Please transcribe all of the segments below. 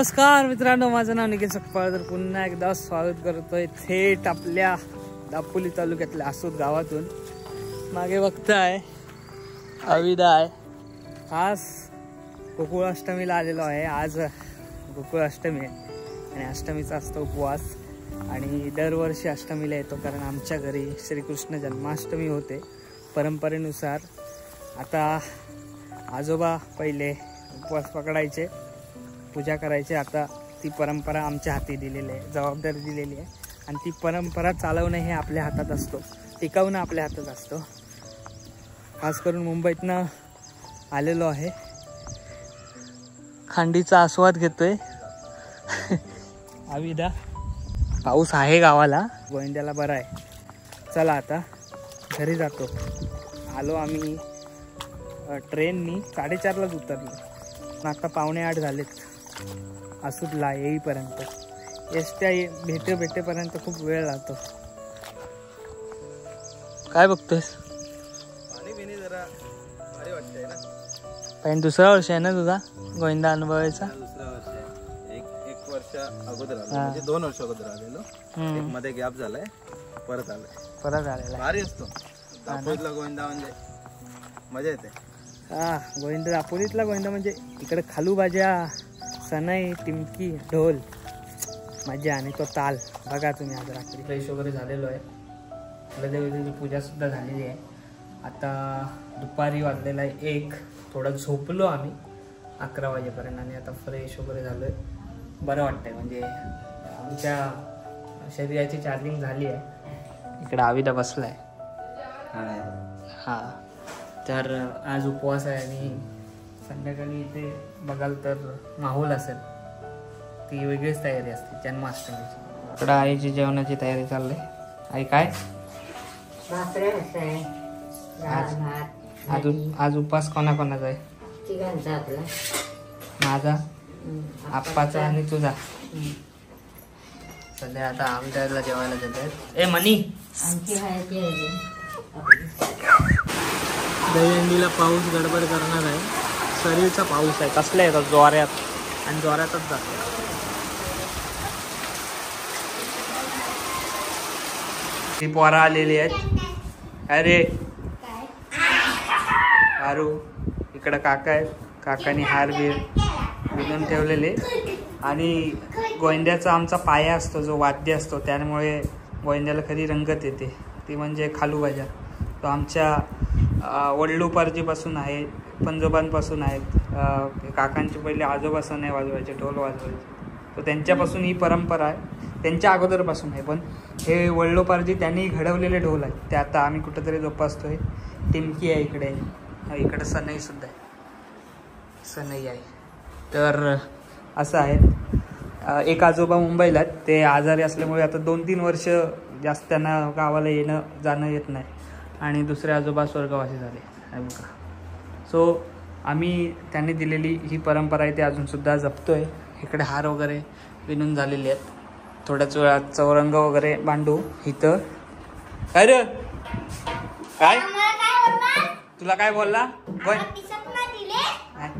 नमस्कार मित्रांनो, माझं नाव निखिल सकपाळ. तर पुन्हा एकदा स्वागत करतोय थेट आपल्या दापोली तालुक्यातल्या आसूद गावातून. मागे बघताय अविदा आहे. खास गोकुळाष्टमीला आलेलो आहे. आज गोकुळाष्टमी आहे आणि अष्टमीचा असतो उपवास. आणि दरवर्षी अष्टमीला येतो कारण आमच्या घरी श्रीकृष्ण जन्माष्टमी होते परंपरेनुसार. आता आजोबा पहिले उपवास पकडायचे, पूजा करायची. आता ती परंपरा आमच्या हाती दिलेली आहे, जबाबदारी दिलेली आहे. आणि ती परंपरा चालवणं हे आपल्या हातात असतो, टिकवणं आपल्या हातात असतो. खास करून मुंबईतनं आलेलो आहे, खांडीचा आस्वाद घेतोय. अविदा, पाऊस आहे गावाला, गोविंद्याला बरा आहे. चला आता घरी जातो. आलो आम्ही ट्रेननी, 4:30लाच उतरलो. आता 7:45 झालेत आसूदला येईपर्यंत. एसट्या भेटेपर्यंत खूप वेळ लागतो. काय बघतोयस? जरा भारी वाटतंय ना. पण दुसरा वर्ष आहे ना तुझा गोविंदा अनुभवायचा? दुसरा वर्ष आहे. एक वर्ष अगोदर आलो, म्हणजे 2 वर्ष अगोदर आलेलो. एक मध्ये गॅप झालाय, परत आलेला. भारी असतो दापोलीतला गोविंदा, म्हणजे मजा येते. हा, गोविंदा दापोलीतला गोविंदा म्हणजे इकडे खालू भाज्या, सनई, टिमकी, ढोल, मजा. आणि तो ताल बघा तुम्ही. आज रात्री फ्रेश वगैरे झालेलो आहे. कुलदेवीची पूजा सुद्धा झालेली आहे. आता दुपारी वाजलेला आहे 1. थोडं झोपलो आम्ही 11 वाजेपर्यंत आणि आता फ्रेश वगैरे झालो आहे. बरं वाटतंय, म्हणजे आमच्या शरीराची चार्जिंग झाली आहे. इकडे आविदा बसलाय. हा, तर आज उपवास आहे आणि संध्याकाळी इथे बघाल तर माहोल असेल, ती वेगळीच तयारी असते जन्माष्टमीची. इकडं आईची जेवणाची तयारी चालली. आई काय आज उपवास कोणाकोणाचा आहे? माझा, आप्पाचा आणि तुझा. सध्या आता आमच्याला जेवायला देतात. ए मनी, दहीहंडीला पाऊस गडबड करणार आहे. सरीचा पाऊस आहे, कसला येतो जोऱ्यात, आणि जोऱ्यातच जातो. ती पोरा आलेली आहेत. अरे आरू, इकडं काका आहेत. काकानी हार विणून ठेवलेले. आणि गोविंद्याचा आमचा पाया असतो, जो वाद्य असतो, त्यामुळे गोविंद्याला खरी रंगत येते, ती म्हणजे खालू भाज्या. तो आमच्या वडलूपार्जीपासून आहे, पंजोबांपासून आहेत. काकांचे पहिले आजोबा सनई वाजवायचे, ढोल वाजवायचे. तर त्यांच्यापासून ही परंपरा आहे, त्यांच्या अगोदरपासून आहे. पण हे वडलोपार्जी त्यांनी घडवलेले ढोल आहेत, ते आता आम्ही कुठंतरी जोपासतोय. टिमकी आहे इकडे सनईसुद्धा आहे, सनई आहे. तर असं आहे. एक आजोबा मुंबईला आहेत, ते आजारी असल्यामुळे आता 2-3 वर्ष जास्त त्यांना गावाला येणं जाणं येत नाही. आणि दुसरे आजोबा स्वर्गवासी झाले आहे बघा. सो आम्ही त्यांनी दिलेली ही परंपरा आहे, ती अजूनसुद्धा जपतोय. इकडे हार वगैरे विणून झालेले आहेत. थोड्याच वेळात चौरंग वगैरे मांडू इथं. काय रे, काय तुला काय बोलला?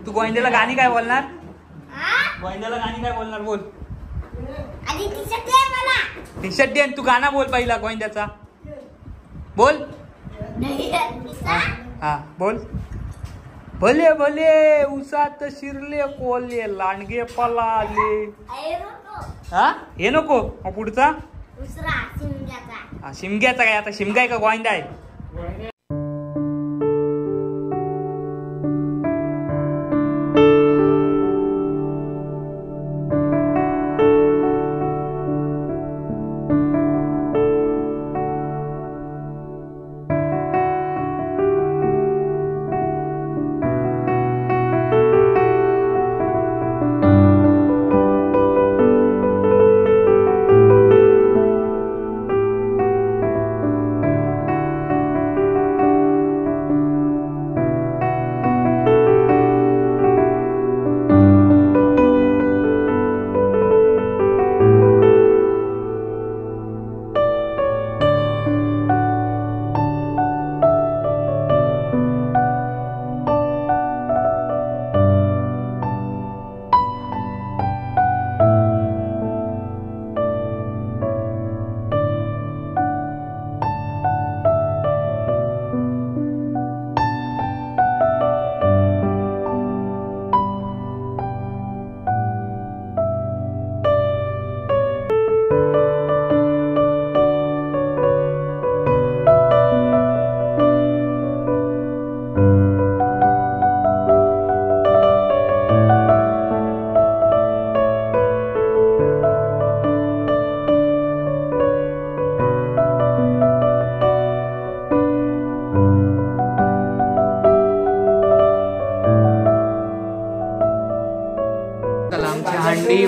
तू गोविंद्याला गाणी काय बोलणार? गोविंद्याला गाणी काय बोलणार? बोल. टी शर्ट दे. तू गाणं बोल पहिला गोविंद्याचा. बोल. हा बोल. भले भले उसात शिरले कोल्हे, लांडगे पलाले. हा, हे नको. पुढचा शिमग्याचा काय? आता शिमगाय का गोविंदा आहे?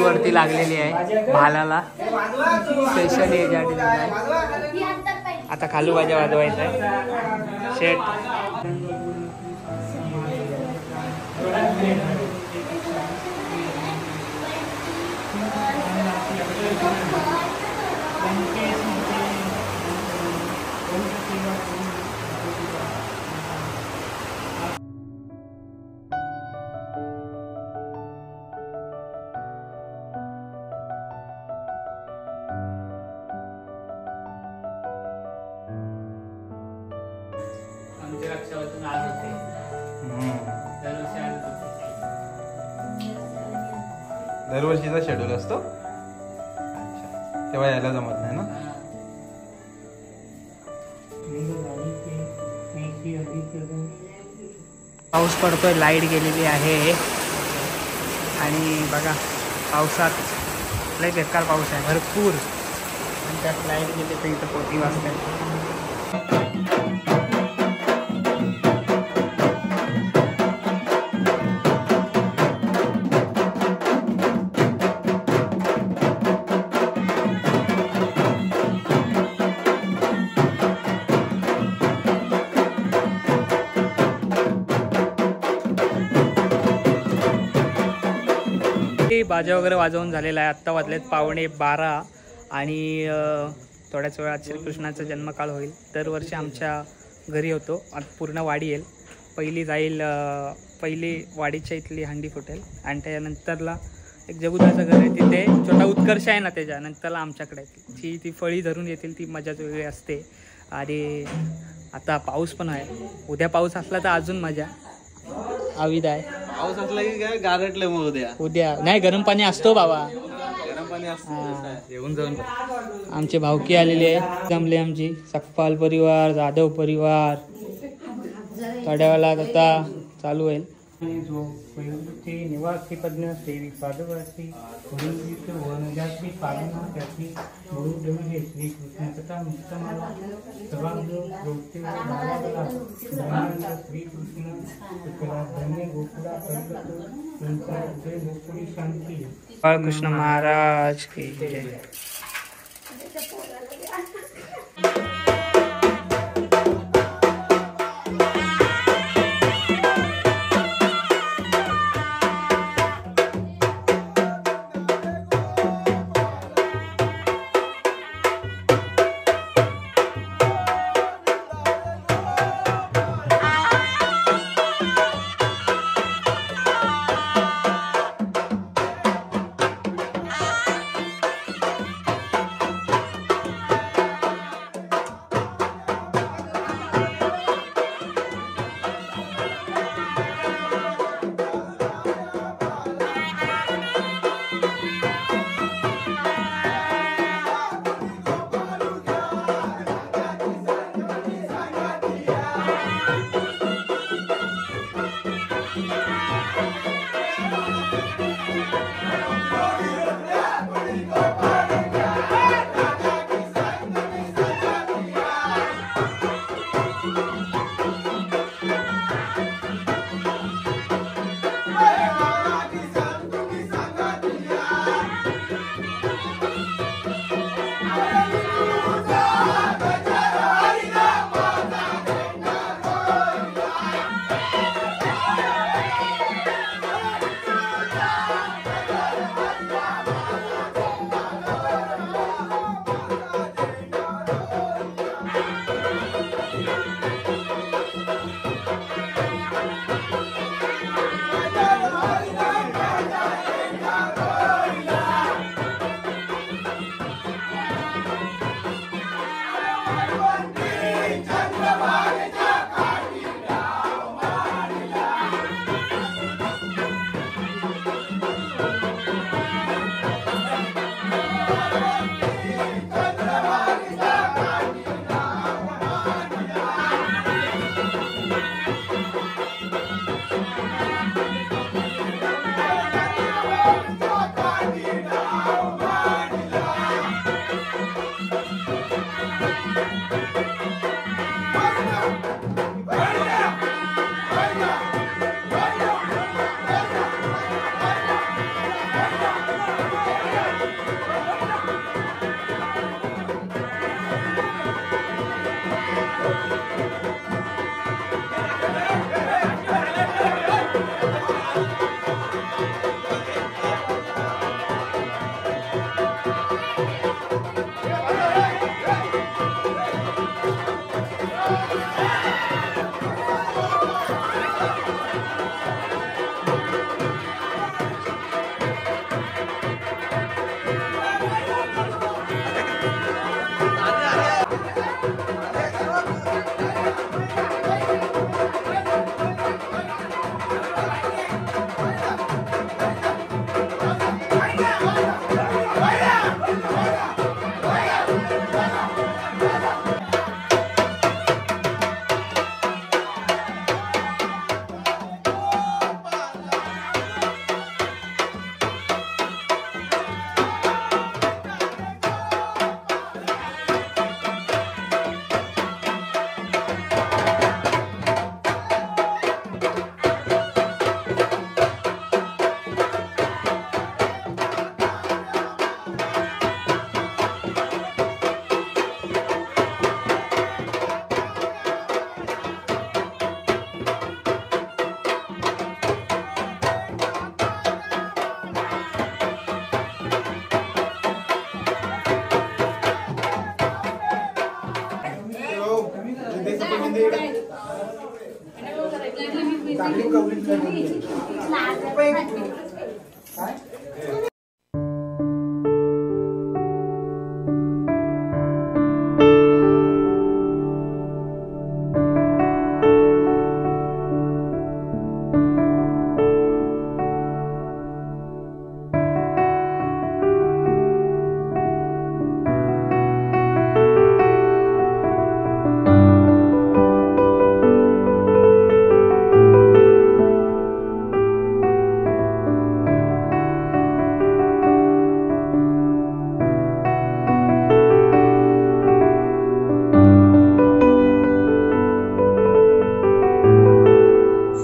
वरती लागलेली आहे भालाला, स्पेशली याच्यासाठी आहे. आता खालू बाजा वाजवायचा आहे. शेट आमचे रक्षाबंधन आज होते. दरवर्षी आज होते. दरवर्षीचा शेड्यूल असतो. अच्छा, तेव्हा यायला जमत नाही ना. पाऊस पडतोय, लाईट गेलेली आहे आणि बघा पावसात लय बेकार पाऊस आहे भरपूर, आणि त्यात लाईट गेली तर इथं पोटी वाजते. बाजा वगैरे वाजवून झालेला आहे. आत्ता वाजलेत 11:15 आणि थोड्याच वेळात श्रीकृष्णाचा जन्मकाळ होईल. दरवर्षी आमच्या घरी होतो. आता पूर्ण वाडी येईल. पहिली जाईल, पहिली वाडीच्या इथली हंडी फुटेल आणि त्यानंतरला एक जगुदाचं घर आहे तिथे छोटा उत्कर्ष आहे ना, त्याच्यानंतरला आमच्याकडे ती फळी धरून येतील. ती मजाच वेगळी असते. आणि आता पाऊस पण आहे. उद्या पाऊस असला तर अजून मजा. आविद आहे. पाऊस असला की काय गारटले मग उद्या नाही, गरम पाणी असतो बाबा. गरम पाणी असतं. येऊन जाऊन आमचे भावकी आलेले आहे. जमले आमची सकपाल परिवार, जाधव परिवार. थोड्या वेळात आता चालू होईल. निवासी पद्म सेवी पादवासी वनजाती पालना त्याची गुरुदेव श्री कृष्ण कथा मुक्तमाला श्री कृष्ण धन्य गोकुळा गोकुळी शांती. बाळकृष्ण महाराज की जय.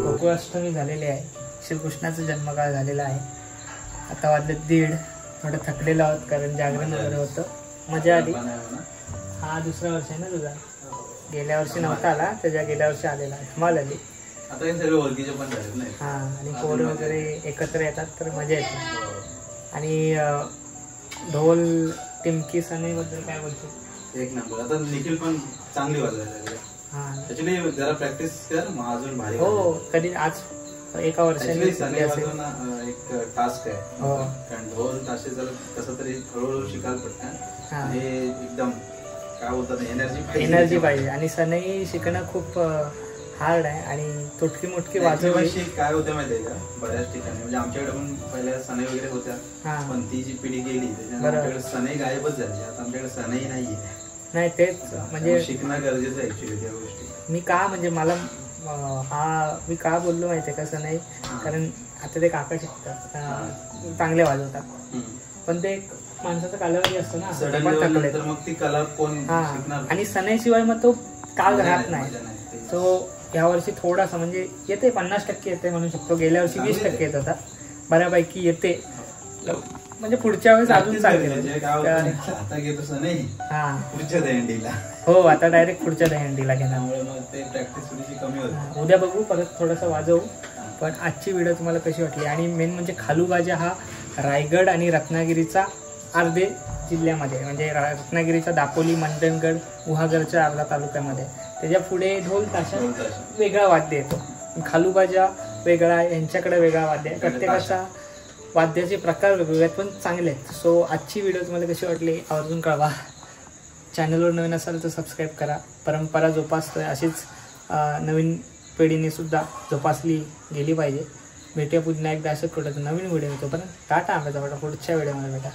गोकुळाष्टमी झालेली आहे, श्रीकृष्णाचा जन्मकाळ झालेला आहे. आता वाजले 1:30. थोडं थकलेलो आहोत कारण जागरण वगैरे होतं. मजा आली. हा दुसरा वर्ष आहे ना तुझा? गेल्या वर्षी नव्हता आला, त्याच्या गेल्या वर्षी आलेला. धमाल आली. हा आणि पोरं वगैरे एकत्र येतात तर मजा येते. आणि ढोल टिमकी सनेबद्दल काय बोलतो? एक नंबर. आता निखिल पण चांगली वाजवायला. ऍक्च्युली जरा प्रॅक्टिस कर, मग अजून भारी. हो, कधी आज एका वर्षाने एक टास्क आहे. कारण ढोल ताशे जर कसं तरी हळूहळू शिकायला पडतं. हे एकदम काय बोलतात, एनर्जी पाहिजे. आणि सनई शिकणं खूप हार्ड आहे आणि तुटकी मुटकी वाजवायची. काय होतं माहितीये का, बऱ्याच ठिकाणी म्हणजे आमच्याकडे पण पहिल्या सनई वगैरे होत्या, पण ती जी पिढी गेली त्याच्यानंतर सनई गायबच झाली. आता आमच्याकडे सनई नाहीये. नाही तेच म्हणजे शिकणं गरजेचं आहे ऍक्च्युली त्या गोष्टी. मी का म्हणजे मला मी का बोललो माहितीये का सनई, कारण आता ते काका शिकतात, चांगले वाजवतात, पण ते माणसाचा कालावधी असतो ना, मग ती कला कोण शिकणार. आणि सनईशिवाय मग तो काल राहत नाही. तो यावर्षी थोडासा म्हणजे येते 50% येते म्हणू शकतो. गेल्या वर्षी 20% येत होता. बऱ्यापैकी येते. म्हणजे पुढच्या वेळेस अजून चांगले. हो, आता डायरेक्ट पुढच्या दहीहंडीला घेणार. उद्या बघू, परत थोडंसं वाजवू. पण आजची व्हिडिओ तुम्हाला कशी वाटली? आणि मेन म्हणजे खालूबाजा हा रायगड आणि रत्नागिरीचा अर्धे जिल्ह्यामध्ये, म्हणजे रत्नागिरीचा दापोली, मंडणगड, गुहागरच्या अर्धा तालुक्यामध्ये. त्याच्या पुढे ढोल ताशा वेगळा वाद्य येतो. खालूबाजा वेगळा, यांच्याकडे वेगळा वाद्य आहे. प्रत्येकाचा वाद्याचे प्रकार वेगवेगळे आहेत, पण चांगले आहेत. सो आजची व्हिडिओ तुम्हाला कशी वाटली आवर्जून कळवा. चॅनलवर नवीन असाल तर सबस्क्राईब करा. परंपरा जोपासतोय अशीच नवीन पिढीने सुद्धा जोपासली गेली पाहिजे. भेटूया पुन्हा एकदा असं कुठं नवीन व्हिडिओ होतो. पण टाटा, आंब्याचा पुढच्या व्हिडिओमध्ये भेटा.